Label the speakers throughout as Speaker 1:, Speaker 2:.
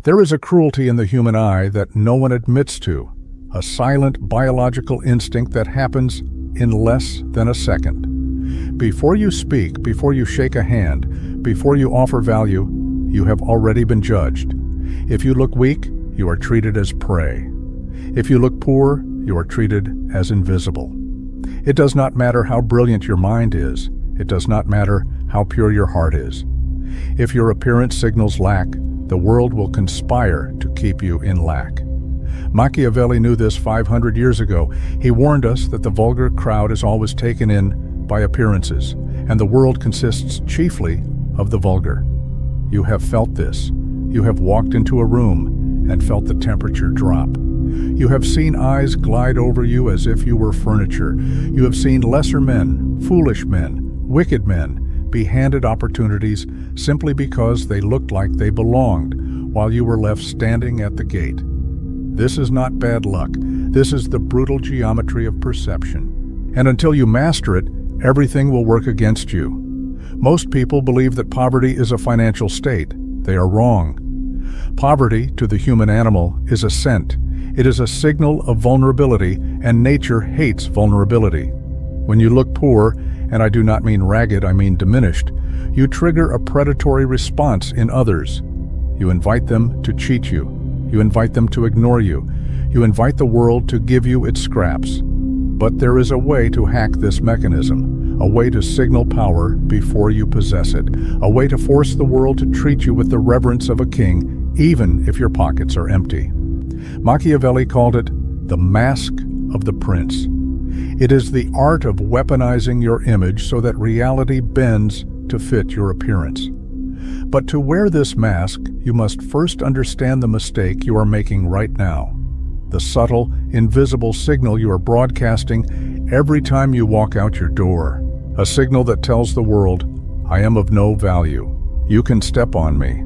Speaker 1: There is a cruelty in the human eye that no one admits to, a silent biological instinct that happens in less than a second. Before you speak, before you shake a hand, before you offer value, you have already been judged. If you look weak, you are treated as prey. If you look poor, you are treated as invisible. It does not matter how brilliant your mind is. It does not matter how pure your heart is. If your appearance signals lack, the world will conspire to keep you in lack. Machiavelli knew this 500 years ago. He warned us that the vulgar crowd is always taken in by appearances, and the world consists chiefly of the vulgar. You have felt this. You have walked into a room and felt the temperature drop. You have seen eyes glide over you as if you were furniture. You have seen lesser men, foolish men, wicked men be handed opportunities simply because they looked like they belonged, while you were left standing at the gate. This is not bad luck. This is the brutal geometry of perception. And until you master it, everything will work against you. Most people believe that poverty is a financial state. They are wrong. Poverty, to the human animal, is a scent. It is a signal of vulnerability, and nature hates vulnerability. When you look poor, and I do not mean ragged, I mean diminished, you trigger a predatory response in others. You invite them to cheat you. You invite them to ignore you. You invite the world to give you its scraps. But there is a way to hack this mechanism, a way to signal power before you possess it, a way to force the world to treat you with the reverence of a king, even if your pockets are empty. Machiavelli called it the mask of the prince. It is the art of weaponizing your image so that reality bends to fit your appearance. But to wear this mask, you must first understand the mistake you are making right now. The subtle, invisible signal you are broadcasting every time you walk out your door. A signal that tells the world, I am of no value. You can step on me.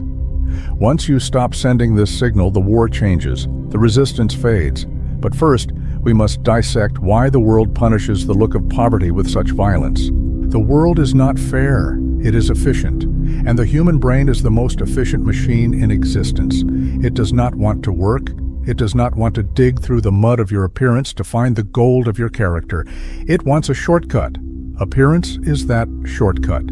Speaker 1: Once you stop sending this signal, the war changes, the resistance fades. But first, we must dissect why the world punishes the look of poverty with such violence. The world is not fair, it is efficient, and the human brain is the most efficient machine in existence. It does not want to work. It does not want to dig through the mud of your appearance to find the gold of your character. It wants a shortcut. Appearance is that shortcut.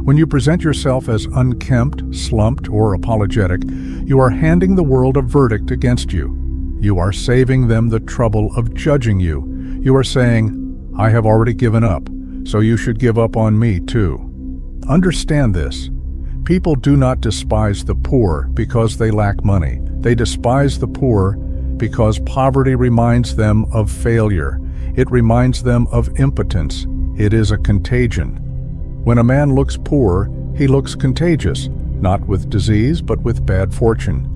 Speaker 1: When you present yourself as unkempt, slumped, or apologetic, you are handing the world a verdict against you. You are saving them the trouble of judging you. You are saying, I have already given up, so you should give up on me too. Understand this. People do not despise the poor because they lack money. They despise the poor because poverty reminds them of failure. It reminds them of impotence. It is a contagion. When a man looks poor, he looks contagious, not with disease, but with bad fortune.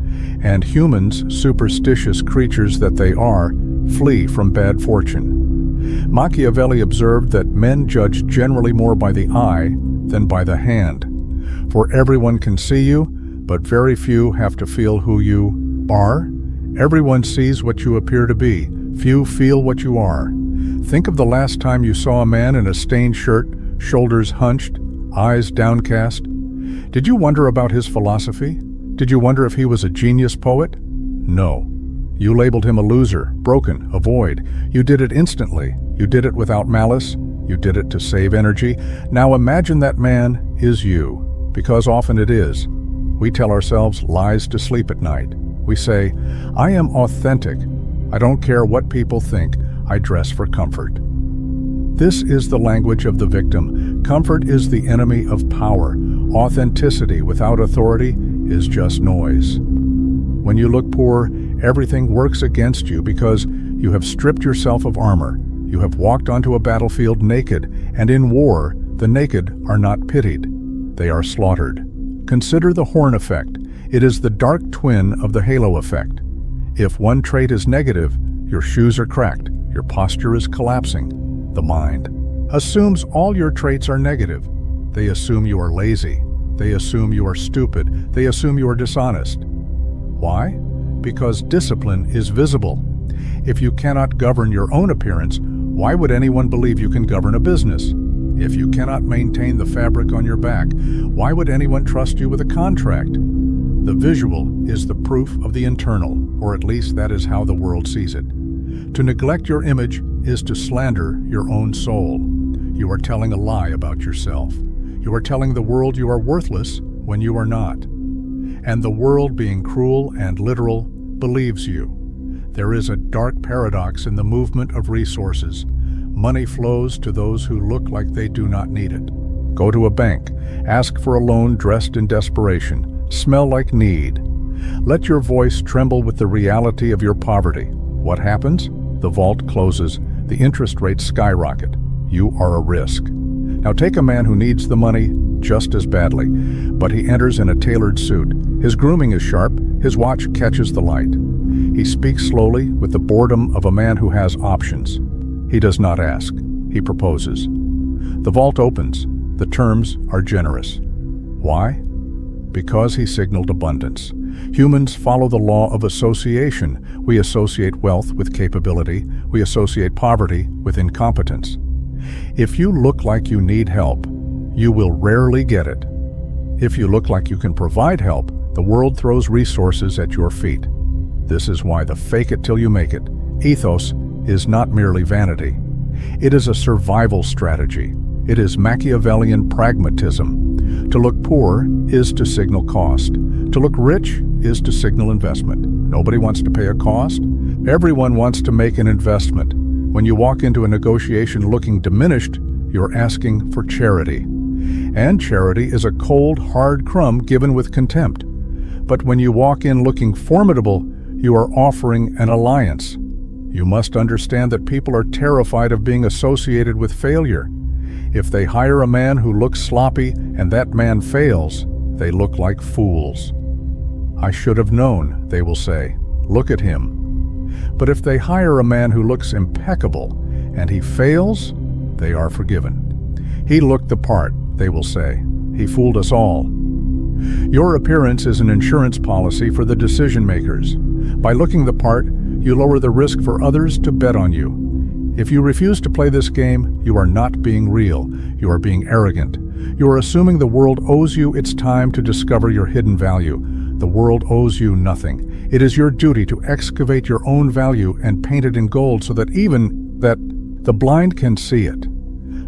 Speaker 1: And humans, superstitious creatures that they are, flee from bad fortune. Machiavelli observed that men judge generally more by the eye than by the hand. For everyone can see you, but very few have to feel who you are. Everyone sees what you appear to be. Few feel what you are. Think of the last time you saw a man in a stained shirt, shoulders hunched, eyes downcast. Did you wonder about his philosophy? Did you wonder if he was a genius poet? No. You labeled him a loser, broken, a void. You did it instantly. You did it without malice. You did it to save energy. Now imagine that man is you, because often it is. We tell ourselves lies to sleep at night. We say, I am authentic. I don't care what people think. I dress for comfort. This is the language of the victim. Comfort is the enemy of power. Authenticity without authority is just noise. When you look poor, everything works against you because you have stripped yourself of armor. You have walked onto a battlefield naked, and in war, the naked are not pitied. They are slaughtered. Consider the horn effect. It is the dark twin of the halo effect. If one trait is negative, your shoes are cracked, your posture is collapsing. The mind assumes all your traits are negative. They assume you are lazy. They assume you are stupid. They assume you are dishonest. Why? Because discipline is visible. If you cannot govern your own appearance, why would anyone believe you can govern a business? If you cannot maintain the fabric on your back, why would anyone trust you with a contract? The visual is the proof of the internal, or at least that is how the world sees it. To neglect your image is to slander your own soul. You are telling a lie about yourself. You are telling the world you are worthless when you are not. And the world, being cruel and literal, believes you. There is a dark paradox in the movement of resources. Money flows to those who look like they do not need it. Go to a bank, ask for a loan dressed in desperation, smell like need. Let your voice tremble with the reality of your poverty. What happens? The vault closes, the interest rates skyrocket. You are a risk. Now take a man who needs the money just as badly, but he enters in a tailored suit. His grooming is sharp, his watch catches the light. He speaks slowly with the boredom of a man who has options. He does not ask, he proposes. The vault opens. The terms are generous. Why? Because he signaled abundance. Humans follow the law of association. We associate wealth with capability. We associate poverty with incompetence. If you look like you need help, you will rarely get it. If you look like you can provide help, the world throws resources at your feet. This is why the fake it till you make it ethos is not merely vanity. It is a survival strategy. It is Machiavellian pragmatism. To look poor is to signal cost. To look rich is to signal investment. Nobody wants to pay a cost. Everyone wants to make an investment. When you walk into a negotiation looking diminished, you're asking for charity. And charity is a cold, hard crumb given with contempt. But when you walk in looking formidable, you are offering an alliance. You must understand that people are terrified of being associated with failure. If they hire a man who looks sloppy and that man fails, they look like fools. I should have known, they will say. Look at him. But if they hire a man who looks impeccable and he fails, they are forgiven. He looked the part, they will say. He fooled us all. Your appearance is an insurance policy for the decision makers. By looking the part, you lower the risk for others to bet on you. If you refuse to play this game, you are not being real. You are being arrogant. You are assuming the world owes you its time to discover your hidden value. The world owes you nothing. It is your duty to excavate your own value and paint it in gold so that the blind can see it.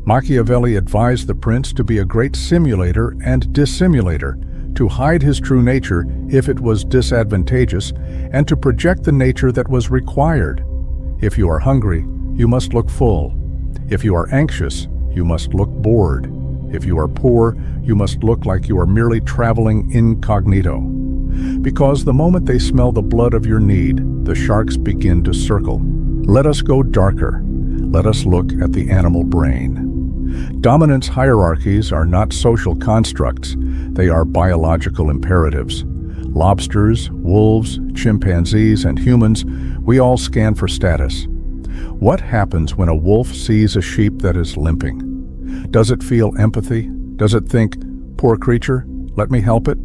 Speaker 1: Machiavelli advised the prince to be a great simulator and dissimulator, to hide his true nature if it was disadvantageous, and to project the nature that was required. If you are hungry, you must look full. If you are anxious, you must look bored. If you are poor, you must look like you are merely traveling incognito. Because the moment they smell the blood of your need, the sharks begin to circle. Let us go darker. Let us look at the animal brain. Dominance hierarchies are not social constructs. They are biological imperatives. Lobsters, wolves, chimpanzees, and humans, we all scan for status. What happens when a wolf sees a sheep that is limping? Does it feel empathy? Does it think, poor creature, let me help it?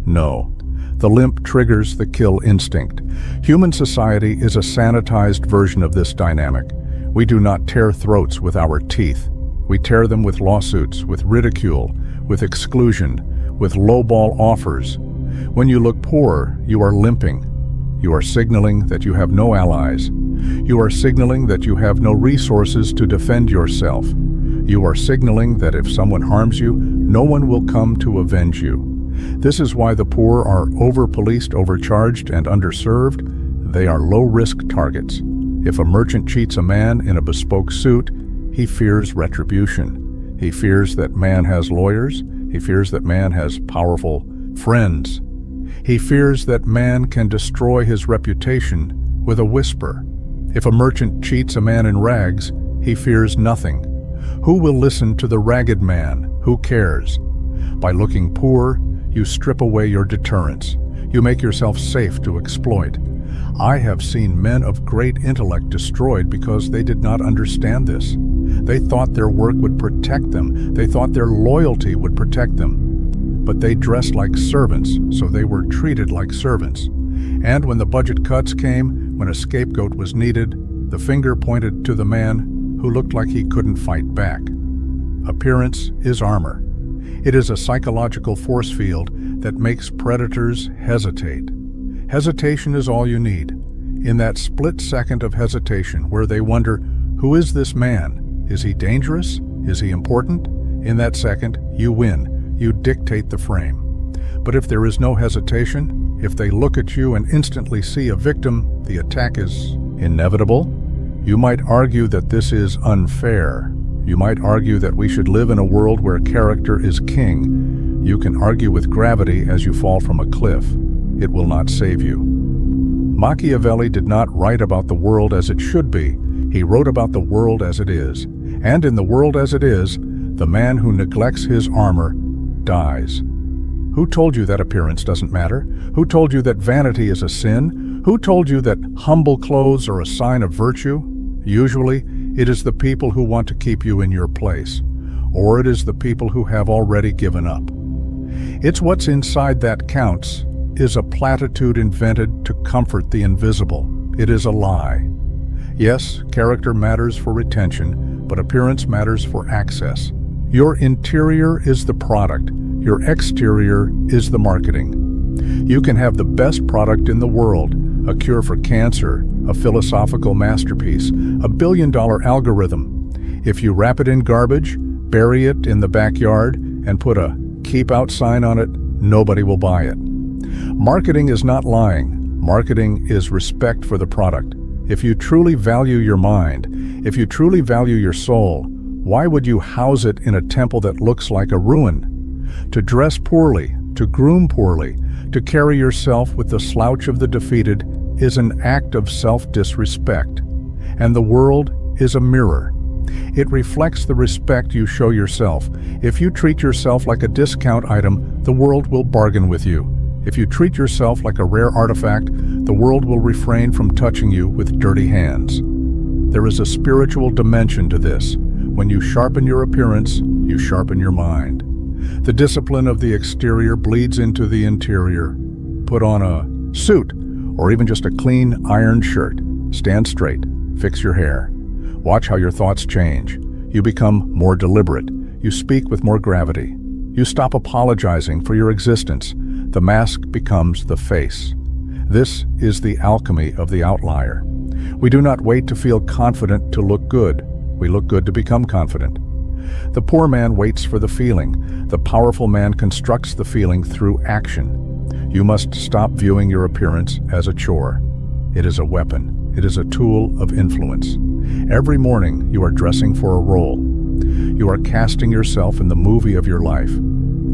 Speaker 1: No. The limp triggers the kill instinct. Human society is a sanitized version of this dynamic. We do not tear throats with our teeth. We tear them with lawsuits, with ridicule, with exclusion, with lowball offers. When you look poor, you are limping. You are signaling that you have no allies. You are signaling that you have no resources to defend yourself. You are signaling that if someone harms you, no one will come to avenge you. This is why the poor are over-policed, overcharged, and underserved. They are low-risk targets. If a merchant cheats a man in a bespoke suit, he fears retribution. He fears that man has lawyers. He fears that man has powerful friends. He fears that man can destroy his reputation with a whisper. If a merchant cheats a man in rags, he fears nothing. Who will listen to the ragged man? Who cares? By looking poor, you strip away your deterrence. You make yourself safe to exploit. I have seen men of great intellect destroyed because they did not understand this. They thought their work would protect them. They thought their loyalty would protect them. But they dressed like servants, so they were treated like servants. And when the budget cuts came, when a scapegoat was needed, the finger pointed to the man who looked like he couldn't fight back. Appearance is armor. It is a psychological force field that makes predators hesitate. Hesitation is all you need. In that split second of hesitation where they wonder, who is this man? Is he dangerous? Is he important? In that second, you win. You dictate the frame. But if there is no hesitation, if they look at you and instantly see a victim, the attack is inevitable. You might argue that this is unfair. You might argue that we should live in a world where character is king. You can argue with gravity as you fall from a cliff. It will not save you. Machiavelli did not write about the world as it should be. He wrote about the world as it is. And in the world as it is, the man who neglects his armor dies. Who told you that appearance doesn't matter? Who told you that vanity is a sin? Who told you that humble clothes are a sign of virtue? Usually, it is the people who want to keep you in your place, or it is the people who have already given up. It's what's inside that counts, is a platitude invented to comfort the invisible. It is a lie. Yes, character matters for retention, but appearance matters for access. Your interior is the product. Your exterior is the marketing. You can have the best product in the world, a cure for cancer, a philosophical masterpiece, a billion-dollar algorithm. If you wrap it in garbage, bury it in the backyard, and put a "keep out" sign on it, nobody will buy it. Marketing is not lying. Marketing is respect for the product. If you truly value your mind, if you truly value your soul, why would you house it in a temple that looks like a ruin? To dress poorly, to groom poorly, to carry yourself with the slouch of the defeated is an act of self-disrespect. And the world is a mirror. It reflects the respect you show yourself. If you treat yourself like a discount item, the world will bargain with you. If you treat yourself like a rare artifact, the world will refrain from touching you with dirty hands. There is a spiritual dimension to this. When you sharpen your appearance, you sharpen your mind. The discipline of the exterior bleeds into the interior. Put on a suit, or even just a clean, ironed shirt. Stand straight. Fix your hair. Watch how your thoughts change. You become more deliberate. You speak with more gravity. You stop apologizing for your existence. The mask becomes the face. This is the alchemy of the outlier. We do not wait to feel confident to look good. We look good to become confident. The poor man waits for the feeling. The powerful man constructs the feeling through action. You must stop viewing your appearance as a chore. It is a weapon. It is a tool of influence. Every morning you are dressing for a role. You are casting yourself in the movie of your life.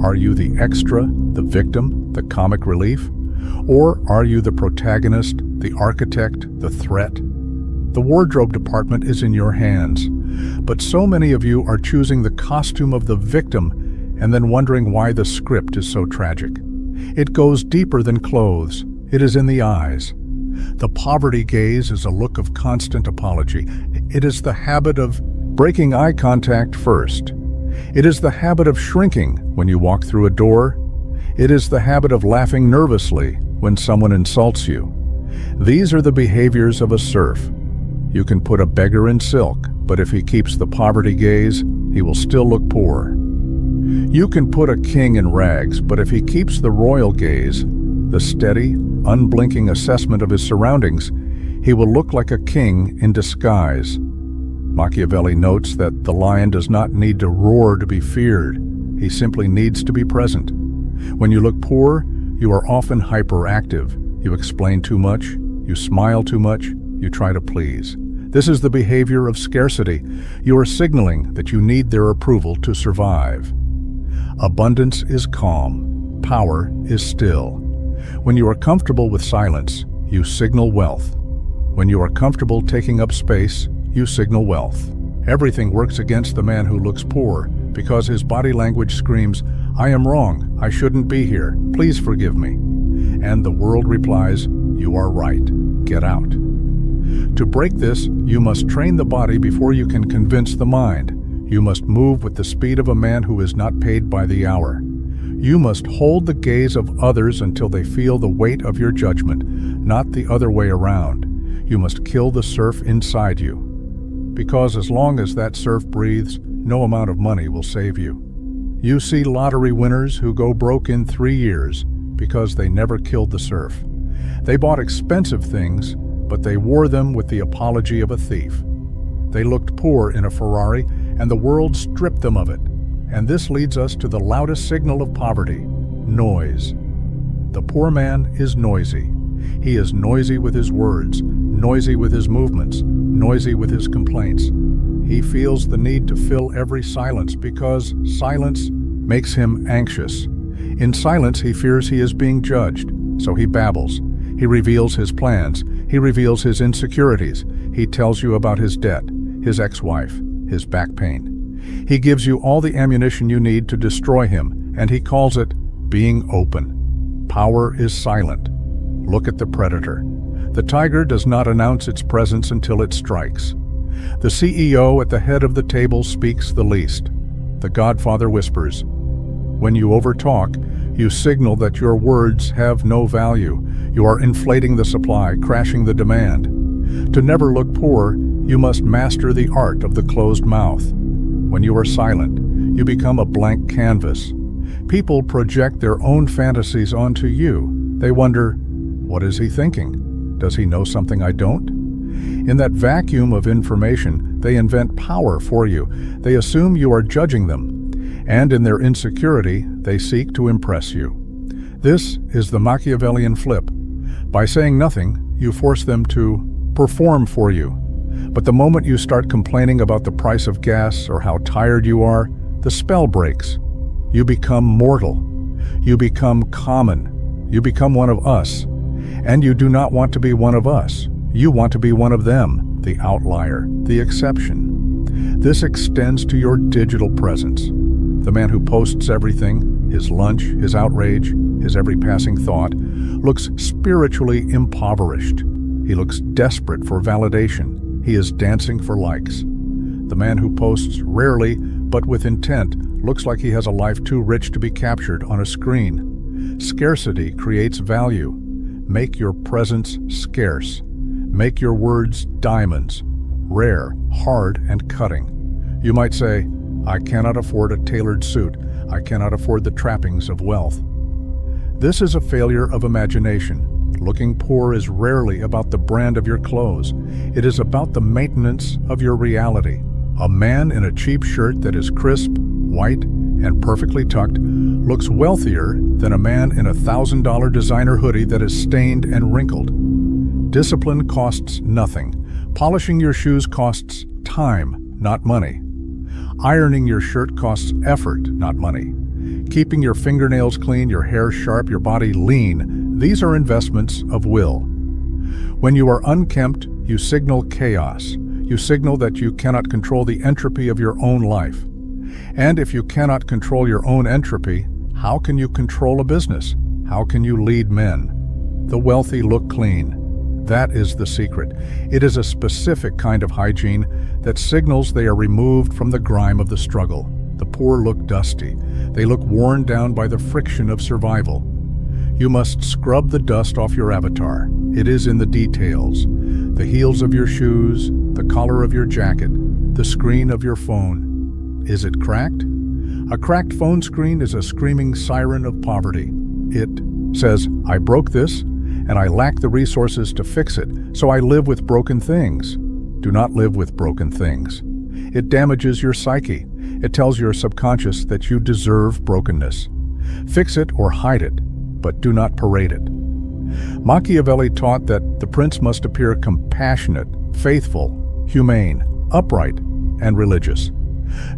Speaker 1: Are you the extra, the victim, the comic relief? Or are you the protagonist, the architect, the threat? The wardrobe department is in your hands. But so many of you are choosing the costume of the victim and then wondering why the script is so tragic. It goes deeper than clothes. It is in the eyes. The poverty gaze is a look of constant apology. It is the habit of breaking eye contact first. It is the habit of shrinking when you walk through a door. It is the habit of laughing nervously when someone insults you. These are the behaviors of a serf. You can put a beggar in silk, but if he keeps the poverty gaze, he will still look poor. You can put a king in rags, but if he keeps the royal gaze, the steady, unblinking assessment of his surroundings, he will look like a king in disguise. Machiavelli notes that the lion does not need to roar to be feared. He simply needs to be present. When you look poor, you are often hyperactive. You explain too much, you smile too much, you try to please. This is the behavior of scarcity. You are signaling that you need their approval to survive. Abundance is calm. Power is still. When you are comfortable with silence, you signal wealth. When you are comfortable taking up space, you signal wealth. Everything works against the man who looks poor because his body language screams, "I am wrong. I shouldn't be here. Please forgive me." And the world replies, "You are right. Get out." To break this, you must train the body before you can convince the mind. You must move with the speed of a man who is not paid by the hour. You must hold the gaze of others until they feel the weight of your judgment, not the other way around. You must kill the serf inside you. Because as long as that serf breathes, no amount of money will save you. You see lottery winners who go broke in 3 years because they never killed the surf. They bought expensive things, but they wore them with the apology of a thief. They looked poor in a Ferrari, and the world stripped them of it. And this leads us to the loudest signal of poverty: noise. The poor man is noisy. He is noisy with his words, noisy with his movements, noisy with his complaints. He feels the need to fill every silence because silence makes him anxious. In silence, he fears he is being judged, so he babbles. He reveals his plans. He reveals his insecurities. He tells you about his debt, his ex-wife, his back pain. He gives you all the ammunition you need to destroy him, and he calls it being open. Power is silent. Look at the predator. The tiger does not announce its presence until it strikes. The CEO at the head of the table speaks the least. The Godfather whispers. When you overtalk, you signal that your words have no value. You are inflating the supply, crashing the demand. To never look poor, you must master the art of the closed mouth. When you are silent, you become a blank canvas. People project their own fantasies onto you. They wonder, what is he thinking? Does he know something I don't? In that vacuum of information, they invent power for you. They assume you are judging them. And in their insecurity, they seek to impress you. This is the Machiavellian flip. By saying nothing, you force them to perform for you. But the moment you start complaining about the price of gas or how tired you are, the spell breaks. You become mortal. You become common. You become one of us. And you do not want to be one of us. You want to be one of them, the outlier, the exception. This extends to your digital presence. The man who posts everything, his lunch, his outrage, his every passing thought, looks spiritually impoverished. He looks desperate for validation. He is dancing for likes. The man who posts rarely, but with intent, looks like he has a life too rich to be captured on a screen. Scarcity creates value. Make your presence scarce. Make your words diamonds, rare, hard, and cutting. You might say, I cannot afford a tailored suit. I cannot afford the trappings of wealth. This is a failure of imagination. Looking poor is rarely about the brand of your clothes. It is about the maintenance of your reality. A man in a cheap shirt that is crisp, white, and perfectly tucked looks wealthier than a man in a $1,000 designer hoodie that is stained and wrinkled. Discipline costs nothing. Polishing your shoes costs time, not money. Ironing your shirt costs effort, not money. Keeping your fingernails clean, your hair sharp, your body lean, these are investments of will. When you are unkempt, you signal chaos. You signal that you cannot control the entropy of your own life. And if you cannot control your own entropy, how can you control a business? How can you lead men? The wealthy look clean. That is the secret. It is a specific kind of hygiene that signals they are removed from the grime of the struggle. The poor look dusty. They look worn down by the friction of survival. You must scrub the dust off your avatar. It is in the details. The heels of your shoes, the collar of your jacket, the screen of your phone. Is it cracked? A cracked phone screen is a screaming siren of poverty. It says, I broke this, and I lack the resources to fix it, so I live with broken things. Do not live with broken things. It damages your psyche. It tells your subconscious that you deserve brokenness. Fix it or hide it, but do not parade it. Machiavelli taught that the prince must appear compassionate, faithful, humane, upright, and religious.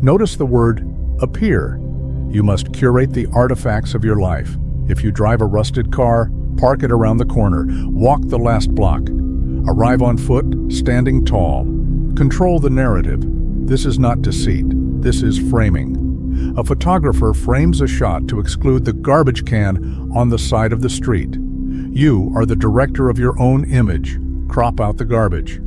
Speaker 1: Notice the word appear. You must curate the artifacts of your life. If you drive a rusted car, park it around the corner, walk the last block. Arrive on foot, standing tall. Control the narrative. This is not deceit. This is framing. A photographer frames a shot to exclude the garbage can on the side of the street. You are the director of your own image. Crop out the garbage.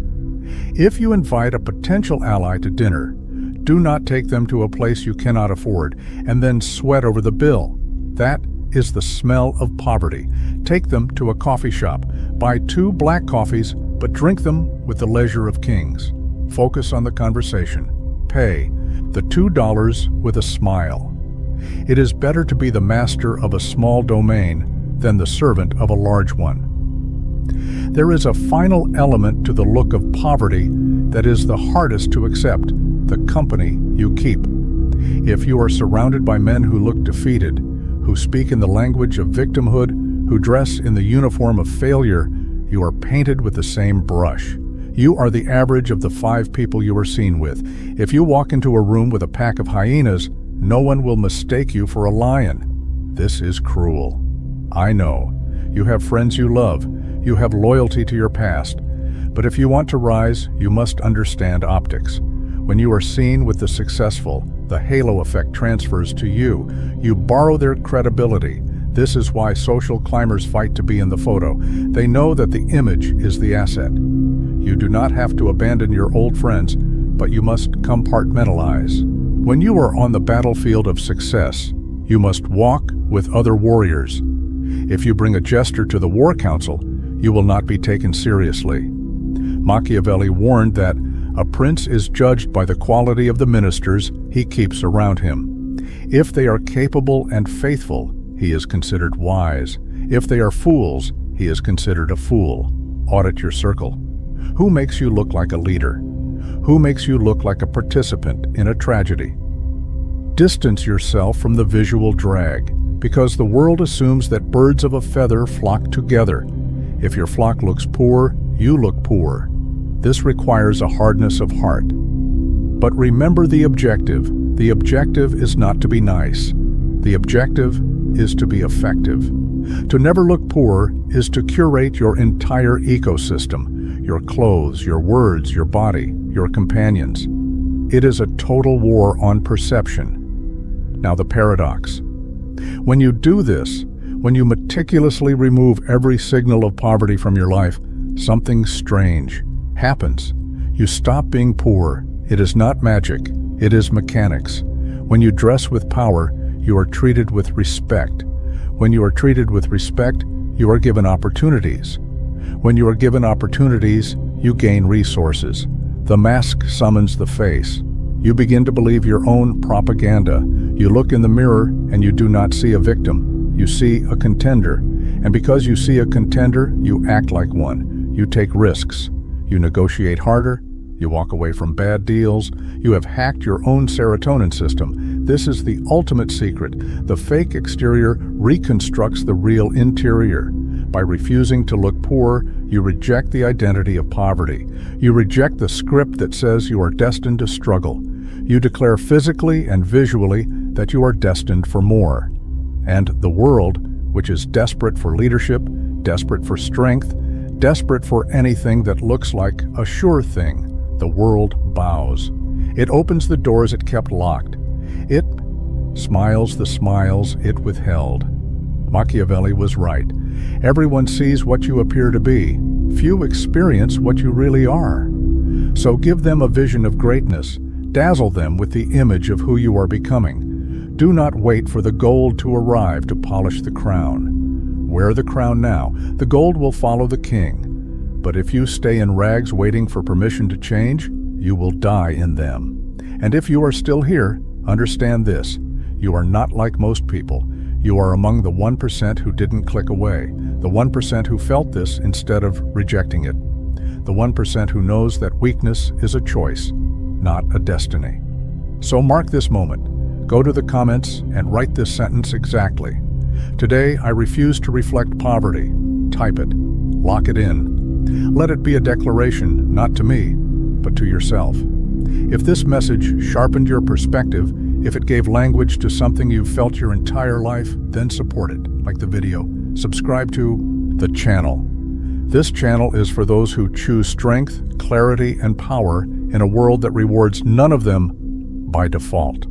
Speaker 1: If you invite a potential ally to dinner, do not take them to a place you cannot afford and then sweat over the bill. That is the smell of poverty. Take them to a coffee shop. Buy 2 black coffees, but drink them with the leisure of kings. Focus on the conversation. Pay the $2 with a smile. It is better to be the master of a small domain than the servant of a large one. There is a final element to the look of poverty that is the hardest to accept: the company you keep. If you are surrounded by men who look defeated, who speak in the language of victimhood, who dress in the uniform of failure, you are painted with the same brush. You are the average of the 5 people you are seen with. If you walk into a room with a pack of hyenas, no one will mistake you for a lion. This is cruel. I know. You have friends you love. You have loyalty to your past. But if you want to rise, you must understand optics. When you are seen with the successful, the halo effect transfers to you. You borrow their credibility. This is why social climbers fight to be in the photo. They know that the image is the asset. You do not have to abandon your old friends, but you must compartmentalize. When you are on the battlefield of success, you must walk with other warriors. If you bring a jester to the war council, you will not be taken seriously. Machiavelli warned that a prince is judged by the quality of the ministers he keeps around him. If they are capable and faithful, he is considered wise. If they are fools, he is considered a fool. Audit your circle. Who makes you look like a leader? Who makes you look like a participant in a tragedy? Distance yourself from the visual drag, because the world assumes that birds of a feather flock together. If your flock looks poor, you look poor. This requires a hardness of heart. But remember the objective. The objective is not to be nice. The objective is to be effective. To never look poor is to curate your entire ecosystem, your clothes, your words, your body, your companions. It is a total war on perception. Now the paradox. When you do this, when you meticulously remove every signal of poverty from your life, something strange happens. You stop being poor. It is not magic. It is mechanics. When you dress with power, you are treated with respect. When you are treated with respect, you are given opportunities. When you are given opportunities, you gain resources. The mask summons the face. You begin to believe your own propaganda. You look in the mirror and you do not see a victim. You see a contender. And because you see a contender, you act like one. You take risks. You negotiate harder. You walk away from bad deals. You have hacked your own serotonin system. This is the ultimate secret. The fake exterior reconstructs the real interior. By refusing to look poor, you reject the identity of poverty. You reject the script that says you are destined to struggle. You declare physically and visually that you are destined for more. And the world, which is desperate for leadership, desperate for strength, desperate for anything that looks like a sure thing, the world bows. It opens the doors it kept locked. It smiles the smiles it withheld. Machiavelli was right. Everyone sees what you appear to be. Few experience what you really are. So give them a vision of greatness. Dazzle them with the image of who you are becoming. Do not wait for the gold to arrive to polish the crown. Wear the crown now. The gold will follow the king. But if you stay in rags waiting for permission to change, you will die in them. And if you are still here, understand this. You are not like most people. You are among the 1% who didn't click away, the 1% who felt this instead of rejecting it, the 1% who knows that weakness is a choice, not a destiny. So mark this moment. Go to the comments and write this sentence exactly. Today, I refuse to reflect poverty. Type it. Lock it in. Let it be a declaration, not to me, but to yourself. If this message sharpened your perspective, if it gave language to something you've felt your entire life, then support it. Like the video, subscribe to the channel. This channel is for those who choose strength, clarity, and power in a world that rewards none of them by default.